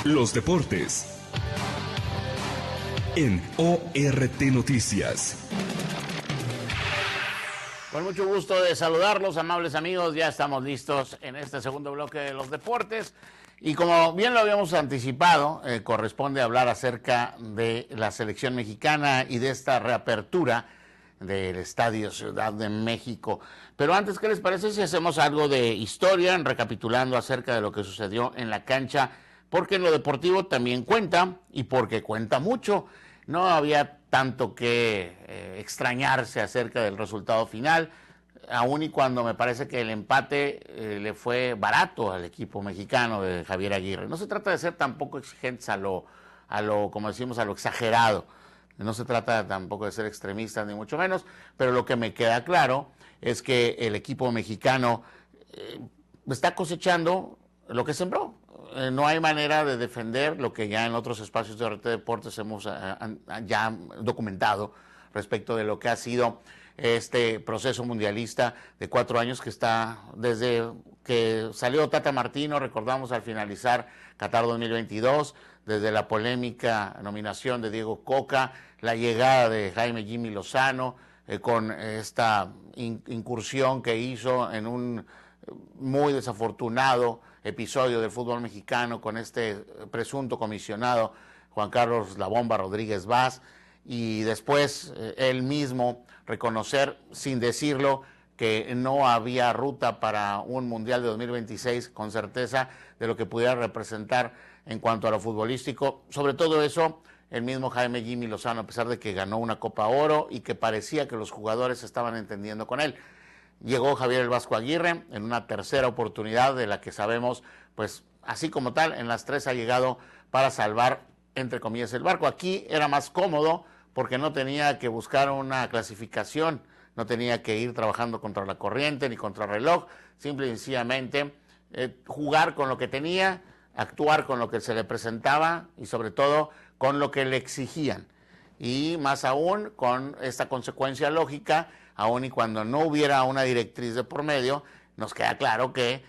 Los deportes en ORT Noticias. Con mucho gusto de saludarlos, amables amigos. Ya estamos listos en este segundo bloque de los deportes. Y como bien lo habíamos anticipado, corresponde hablar acerca de la selección mexicana y de esta reapertura del Estadio Ciudad de México. Pero antes, ¿qué les parece si hacemos algo de historia, recapitulando acerca de lo que sucedió en la cancha? Porque en lo deportivo también cuenta, y porque cuenta mucho. No había tanto que extrañarse acerca del resultado final, aun y cuando me parece que el empate le fue barato al equipo mexicano de Javier Aguirre. No se trata de ser tampoco exigentes a lo, como decimos, a lo exagerado. No se trata tampoco de ser extremistas, ni mucho menos, pero lo que me queda claro es que el equipo mexicano está cosechando lo que sembró. No hay manera de defender lo que ya en otros espacios de RT Deportes hemos ya documentado respecto de lo que ha sido este proceso mundialista de 4 años que está desde que salió Tata Martino, recordamos al finalizar Qatar 2022, desde la polémica nominación de Diego Coca, la llegada de Jaime Jimmy Lozano, con esta incursión que hizo en un muy desafortunado episodio del fútbol mexicano con este presunto comisionado Juan Carlos La Bomba Rodríguez Vaz, y después él mismo reconocer sin decirlo que no había ruta para un Mundial de 2026 con certeza de lo que pudiera representar en cuanto a lo futbolístico. Sobre todo eso, el mismo Jaime Jimmy Lozano, a pesar de que ganó una Copa Oro y que parecía que los jugadores estaban entendiendo con él. Llegó Javier el Vasco Aguirre en una tercera oportunidad de la que sabemos, pues así como tal, en las 3 ha llegado para salvar, entre comillas, el barco. Aquí era más cómodo porque no tenía que buscar una clasificación, no tenía que ir trabajando contra la corriente ni contra el reloj, simple y sencillamente jugar con lo que tenía, actuar con lo que se le presentaba y sobre todo con lo que le exigían. Y más aún con esta consecuencia lógica, aun y cuando no hubiera una directriz de por medio, nos queda claro que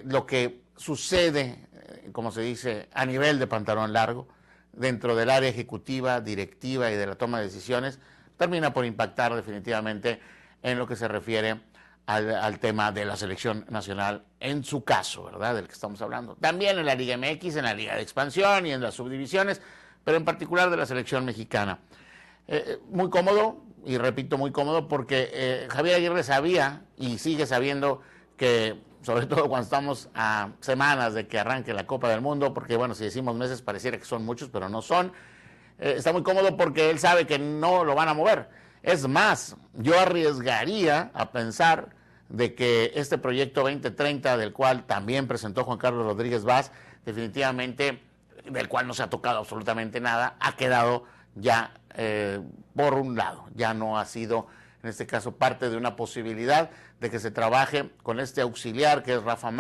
lo que sucede, como se dice, a nivel de pantalón largo, dentro del área ejecutiva, directiva y de la toma de decisiones, termina por impactar definitivamente en lo que se refiere al tema de la selección nacional, en su caso, ¿verdad?, del que estamos hablando. También en la Liga MX, en la Liga de Expansión y en las subdivisiones, pero en particular de la selección mexicana. Muy cómodo, y repito, muy cómodo, porque Javier Aguirre sabía y sigue sabiendo que, sobre todo cuando estamos a semanas de que arranque la Copa del Mundo, porque bueno, si decimos meses pareciera que son muchos, pero no son, está muy cómodo porque él sabe que no lo van a mover. Es más, yo arriesgaría a pensar de que este proyecto 2030, del cual también presentó Juan Carlos Rodríguez Vaz, definitivamente, del cual no se ha tocado absolutamente nada, ha quedado ya por un lado, ya no ha sido en este caso parte de una posibilidad de que se trabaje con este auxiliar que es Rafael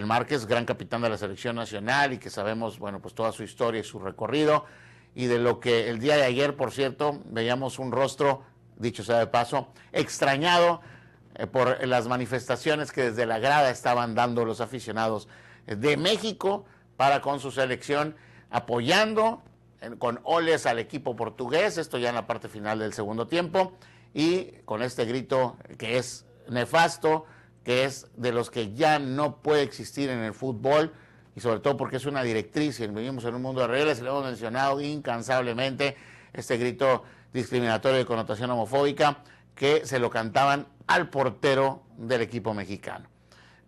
Márquez, gran capitán de la selección nacional y que sabemos, bueno, pues toda su historia y su recorrido, y de lo que el día de ayer, por cierto, veíamos un rostro, dicho sea de paso, extrañado por las manifestaciones que desde la grada estaban dando los aficionados de México para con su selección, apoyando con oles al equipo portugués, esto ya en la parte final del segundo tiempo, y con este grito que es nefasto, que es de los que ya no puede existir en el fútbol, y sobre todo porque es una directriz, y vivimos en un mundo de reglas, y lo hemos mencionado incansablemente, este grito discriminatorio de connotación homofóbica, que se lo cantaban al portero del equipo mexicano.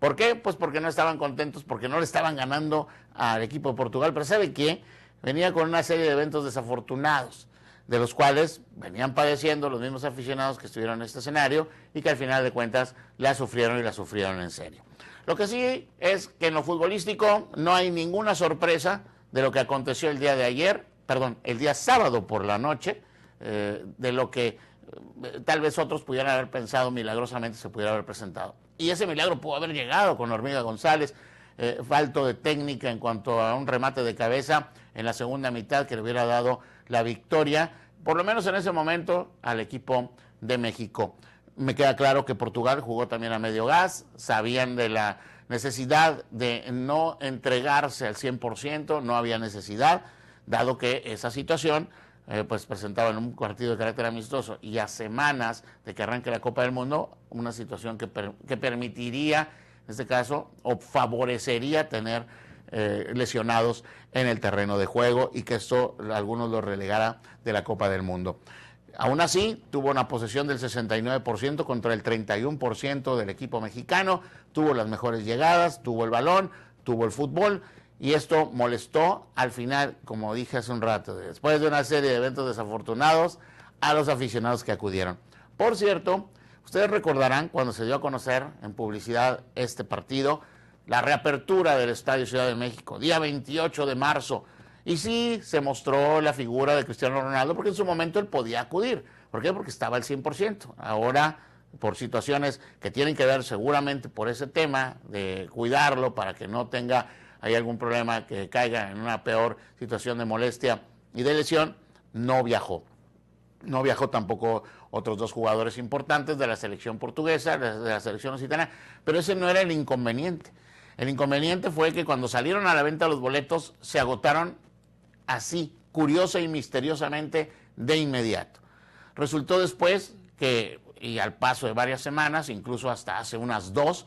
¿Por qué? Pues porque no estaban contentos, porque no le estaban ganando al equipo de Portugal, pero ¿sabe qué? Venía con una serie de eventos desafortunados, de los cuales venían padeciendo los mismos aficionados que estuvieron en este escenario y que al final de cuentas la sufrieron y la sufrieron en serio. Lo que sí es que en lo futbolístico no hay ninguna sorpresa de lo que aconteció el día de ayer, el día sábado por la noche, de lo que tal vez otros pudieran haber pensado milagrosamente se pudiera haber presentado. Y ese milagro pudo haber llegado con Hormiga González, falto de técnica en cuanto a un remate de cabeza en la segunda mitad que le hubiera dado la victoria, por lo menos en ese momento, al equipo de México. Me queda claro que Portugal jugó también a medio gas, sabían de la necesidad de no entregarse al 100%, no había necesidad, dado que esa situación pues presentaba en un partido de carácter amistoso y a semanas de que arranque la Copa del Mundo, una situación que permitiría, en este caso, o favorecería tener lesionados en el terreno de juego y que esto algunos lo relegara de la Copa del Mundo. Aún así, tuvo una posesión del 69% contra el 31% del equipo mexicano, tuvo las mejores llegadas, tuvo el balón, tuvo el fútbol, y esto molestó al final, como dije hace un rato, después de una serie de eventos desafortunados, a los aficionados que acudieron. Por cierto, ustedes recordarán cuando se dio a conocer en publicidad este partido, la reapertura del Estadio Ciudad de México, día 28 de marzo, y sí se mostró la figura de Cristiano Ronaldo, porque en su momento él podía acudir. ¿Por qué? Porque estaba al 100%. Ahora, por situaciones que tienen que ver seguramente por ese tema de cuidarlo para que no tenga hay algún problema, que caiga en una peor situación de molestia y de lesión, no viajó. No viajó tampoco otros dos jugadores importantes de la selección portuguesa, de la selección occitana, pero ese no era el inconveniente. El inconveniente fue que cuando salieron a la venta los boletos se agotaron así, curiosa y misteriosamente, de inmediato. Resultó después que, y al paso de varias semanas, incluso hasta hace unas 2,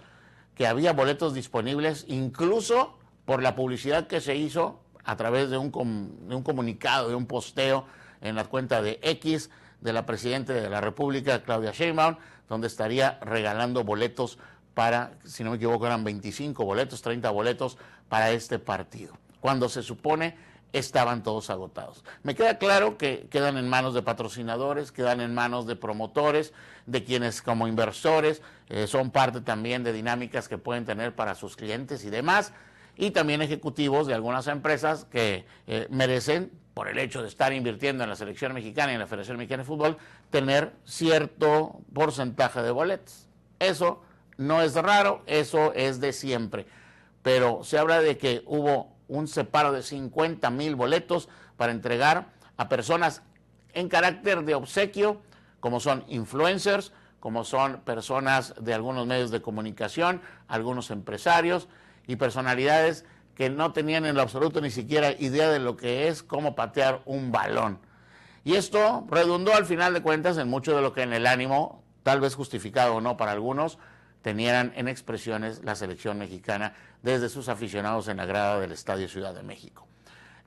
que había boletos disponibles, incluso por la publicidad que se hizo a través de un comunicado, de un posteo en la cuenta de X de la Presidenta de la República, Claudia Sheinbaum, donde estaría regalando boletos para, si no me equivoco, eran 25 boletos, 30 boletos para este partido, cuando se supone estaban todos agotados. Me queda claro que quedan en manos de patrocinadores, quedan en manos de promotores, de quienes como inversores son parte también de dinámicas que pueden tener para sus clientes y demás, y también ejecutivos de algunas empresas que merecen, por el hecho de estar invirtiendo en la selección mexicana y en la Federación Mexicana de Fútbol, tener cierto porcentaje de boletos. Eso no es raro, eso es de siempre. Pero se habla de que hubo un separo de 50,000 boletos para entregar a personas en carácter de obsequio, como son influencers, como son personas de algunos medios de comunicación, algunos empresarios y personalidades que no tenían en lo absoluto ni siquiera idea de lo que es cómo patear un balón. Y esto redundó al final de cuentas en mucho de lo que en el ánimo, tal vez justificado o no para algunos, tenían en expresiones la selección mexicana desde sus aficionados en la grada del Estadio Ciudad de México.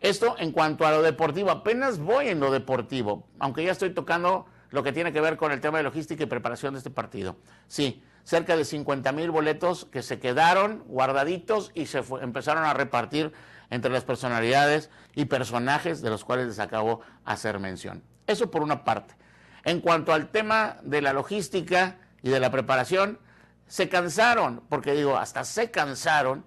Esto en cuanto a lo deportivo, apenas voy en lo deportivo, aunque ya estoy tocando lo que tiene que ver con el tema de logística y preparación de este partido. Sí, cerca de 50,000 boletos que se quedaron guardaditos y empezaron a repartir entre las personalidades y personajes de los cuales les acabo de hacer mención. Eso por una parte. En cuanto al tema de la logística y de la preparación, se cansaron, porque digo, hasta se cansaron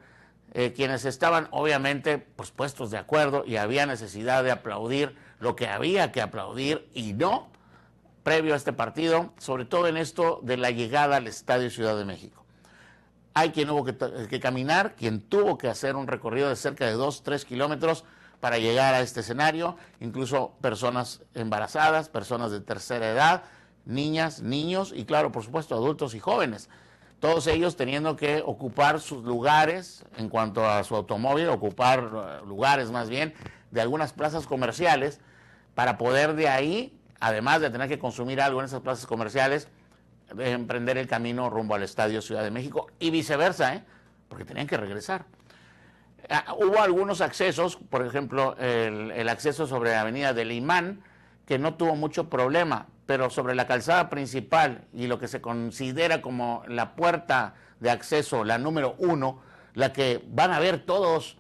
quienes estaban obviamente pues, puestos de acuerdo y había necesidad de aplaudir lo que había que aplaudir y no previo a este partido, sobre todo en esto de la llegada al Estadio Ciudad de México. Hay quien hubo que caminar, quien tuvo que hacer un recorrido de cerca de 2-3 kilómetros para llegar a este escenario, incluso personas embarazadas, personas de tercera edad, niñas, niños y claro, por supuesto, adultos y jóvenes. Todos ellos teniendo que ocupar sus lugares en cuanto a su automóvil, ocupar lugares más bien de algunas plazas comerciales para poder de ahí, además de tener que consumir algo en esas plazas comerciales, emprender el camino rumbo al Estadio Ciudad de México y viceversa, porque tenían que regresar. Hubo algunos accesos, por ejemplo, el acceso sobre la avenida del Imán, que no tuvo mucho problema, pero sobre la calzada principal y lo que se considera como la puerta de acceso, la número 1, la que van a ver todos,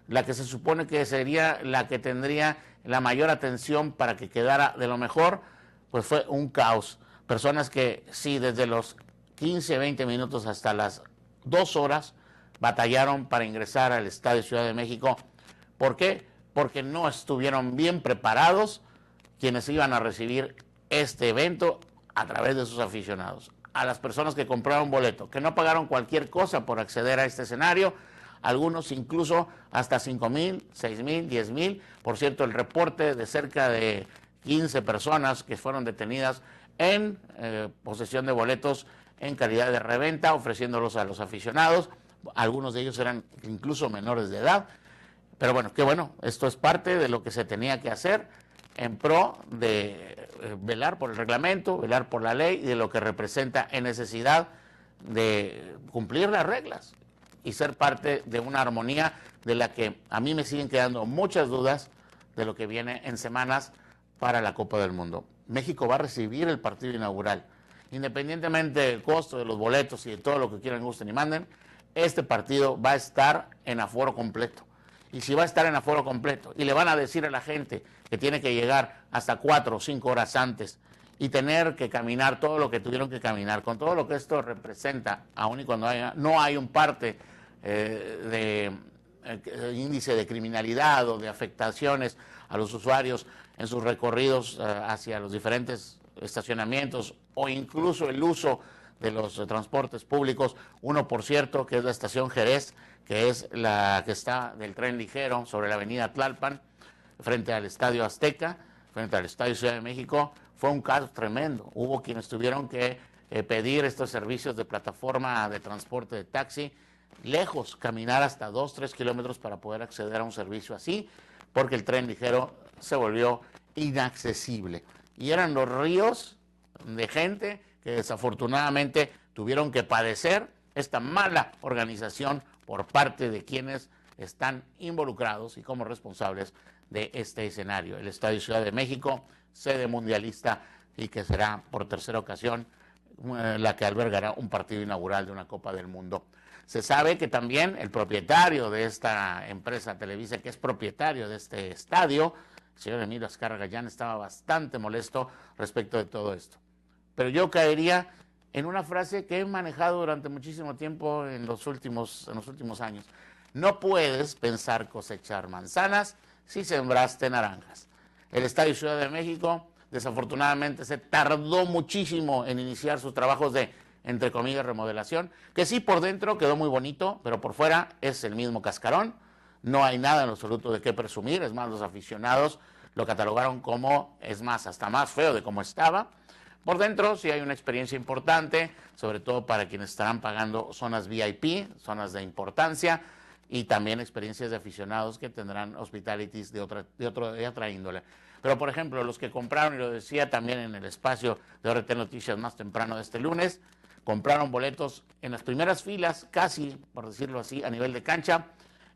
la que se supone que sería la que tendría la mayor atención para que quedara de lo mejor, pues fue un caos. Personas que sí, desde los 15, 20 minutos hasta las 2 horas, batallaron para ingresar al Estadio Ciudad de México. ¿Por qué? Porque no estuvieron bien preparados quienes iban a recibir este evento a través de sus aficionados. A las personas que compraron boleto, que no pagaron cualquier cosa por acceder a este escenario, algunos incluso hasta 5,000, 6,000, 10,000. Por cierto, el reporte de cerca de 15 personas que fueron detenidas en posesión de boletos en calidad de reventa, ofreciéndolos a los aficionados, algunos de ellos eran incluso menores de edad. Pero bueno, qué bueno, esto es parte de lo que se tenía que hacer en pro de velar por el reglamento, velar por la ley y de lo que representa en necesidad de cumplir las reglas y ser parte de una armonía de la que a mí me siguen quedando muchas dudas de lo que viene en semanas para la Copa del Mundo. México va a recibir el partido inaugural. Independientemente del costo de los boletos y de todo lo que quieran, gusten y manden, este partido va a estar en aforo completo. Y si va a estar en aforo completo y le van a decir a la gente que tiene que llegar hasta 4 o 5 horas antes y tener que caminar todo lo que tuvieron que caminar, con todo lo que esto representa, aun y cuando no hay un parte de índice de criminalidad o de afectaciones a los usuarios en sus recorridos hacia los diferentes estacionamientos o incluso el uso de los transportes públicos. Uno, por cierto, que es la estación Jerez, que es la que está del tren ligero sobre la avenida Tlalpan, frente al Estadio Azteca, frente al Estadio Ciudad de México. Fue un caso tremendo. Hubo quienes tuvieron que pedir estos servicios de plataforma de transporte de taxi lejos, caminar hasta 2-3 kilómetros para poder acceder a un servicio así, porque el tren ligero se volvió inaccesible. Y eran los ríos de gente que desafortunadamente tuvieron que padecer esta mala organización por parte de quienes están involucrados y como responsables de este escenario. El Estadio Ciudad de México, sede mundialista y que será por tercera ocasión la que albergará un partido inaugural de una Copa del Mundo. Se sabe que también el propietario de esta empresa Televisa, que es propietario de este estadio, el señor Emilio Azcárraga Gallán, estaba bastante molesto respecto de todo esto. Pero yo caería en una frase que he manejado durante muchísimo tiempo en los últimos años. No puedes pensar cosechar manzanas si sembraste naranjas. El Estadio Ciudad de México, desafortunadamente, se tardó muchísimo en iniciar sus trabajos de, entre comillas, remodelación, que sí por dentro quedó muy bonito, pero por fuera es el mismo cascarón. No hay nada en lo absoluto de qué presumir. Es más, los aficionados lo catalogaron como, es más, hasta más feo de cómo estaba. Por dentro sí hay una experiencia importante, sobre todo para quienes estarán pagando zonas VIP, zonas de importancia, y también experiencias de aficionados que tendrán hospitalities de otra índole. Pero, por ejemplo, los que compraron, y lo decía también en el espacio de ORT Noticias más temprano de este lunes, compraron boletos en las primeras filas, casi, por decirlo así, a nivel de cancha,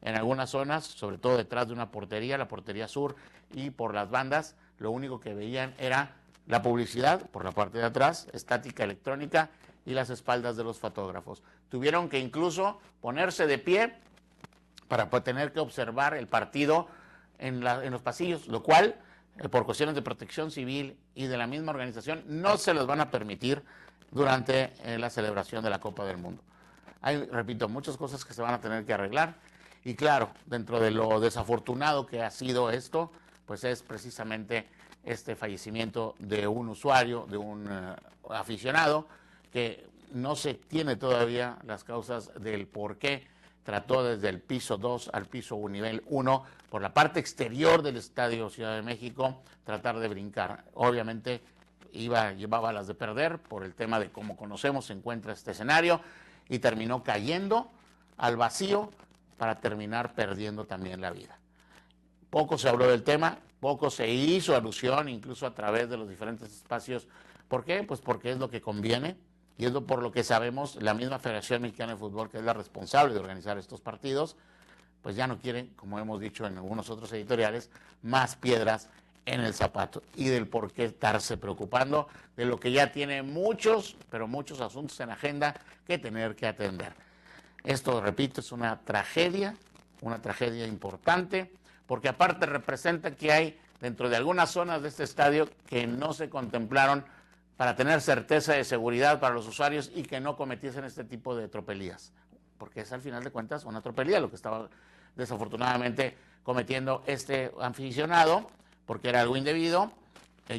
en algunas zonas, sobre todo detrás de una portería, la portería sur, y por las bandas, lo único que veían era la publicidad por la parte de atrás, estática electrónica y las espaldas de los fotógrafos. Tuvieron que incluso ponerse de pie para tener que observar el partido en los pasillos, lo cual, por cuestiones de protección civil y de la misma organización, no se les van a permitir durante la celebración de la Copa del Mundo. Hay, repito, muchas cosas que se van a tener que arreglar y claro, dentro de lo desafortunado que ha sido esto, pues es precisamente este fallecimiento de un usuario, de un aficionado, que no se tiene todavía las causas del por qué trató desde el piso 2 al piso nivel 1, por la parte exterior del Estadio Ciudad de México, tratar de brincar. Obviamente llevaba las de perder por el tema de cómo conocemos se encuentra este escenario y terminó cayendo al vacío para terminar perdiendo también la vida. Poco se habló del tema, poco se hizo alusión, incluso a través de los diferentes espacios. ¿Por qué? Pues porque es lo que conviene y es por lo que sabemos, la misma Federación Mexicana de Fútbol, que es la responsable de organizar estos partidos, pues ya no quieren, como hemos dicho en algunos otros editoriales, más piedras en el zapato y del por qué estarse preocupando de lo que ya tiene muchos, pero muchos asuntos en agenda que tener que atender. Esto, repito, es una tragedia importante, porque aparte representa que hay dentro de algunas zonas de este estadio que no se contemplaron para tener certeza de seguridad para los usuarios y que no cometiesen este tipo de tropelías, porque es al final de cuentas una tropelía lo que estaba desafortunadamente cometiendo este aficionado, porque era algo indebido.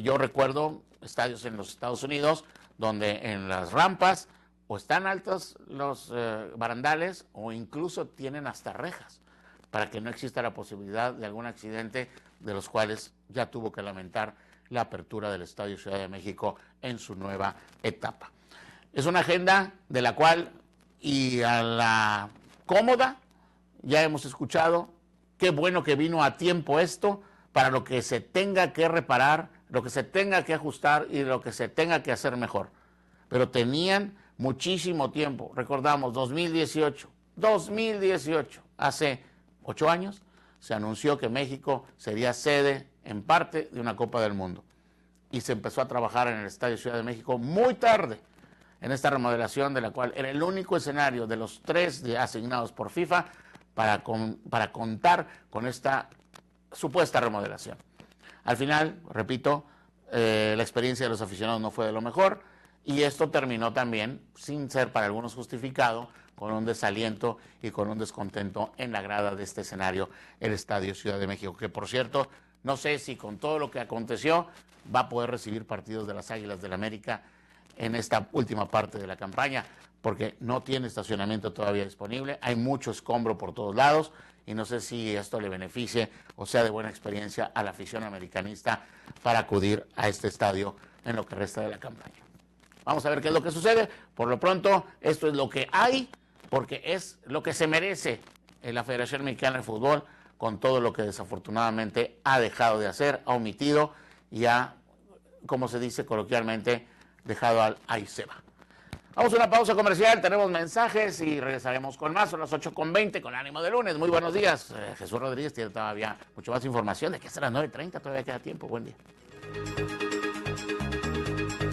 Yo recuerdo estadios en los Estados Unidos donde en las rampas o están altos los barandales o incluso tienen hasta rejas para que no exista la posibilidad de algún accidente, de los cuales ya tuvo que lamentar la apertura del Estadio Ciudad de México en su nueva etapa. Es una agenda de la cual, y a la cómoda. Ya hemos escuchado, qué bueno que vino a tiempo esto, para lo que se tenga que reparar, lo que se tenga que ajustar y lo que se tenga que hacer mejor. Pero tenían muchísimo tiempo. Recordamos, 2018, hace 8 años, se anunció que México sería sede en parte de una Copa del Mundo. Y se empezó a trabajar en el Estadio Ciudad de México muy tarde, en esta remodelación de la cual era el único escenario de los 3 asignados por FIFA para contar con esta supuesta remodelación. Al final, repito, la experiencia de los aficionados no fue de lo mejor y esto terminó también, sin ser para algunos justificado, con un desaliento y con un descontento en la grada de este escenario, el Estadio Ciudad de México, que por cierto, no sé si con todo lo que aconteció va a poder recibir partidos de las Águilas del América en esta última parte de la campaña, porque no tiene estacionamiento todavía disponible, hay mucho escombro por todos lados y no sé si esto le beneficie o sea de buena experiencia a la afición americanista para acudir a este estadio en lo que resta de la campaña. Vamos a ver qué es lo que sucede. Por lo pronto, esto es lo que hay, porque es lo que se merece la Federación Mexicana de Fútbol con todo lo que desafortunadamente ha dejado de hacer, ha omitido y ha, como se dice coloquialmente, dejado al ahí se va. Vamos a una pausa comercial, tenemos mensajes y regresaremos con más. Son las 8:20 con ánimo de lunes. Muy buenos días. Jesús Rodríguez tiene todavía mucho más información. ¿De qué será las 9:30? Todavía queda tiempo. Buen día.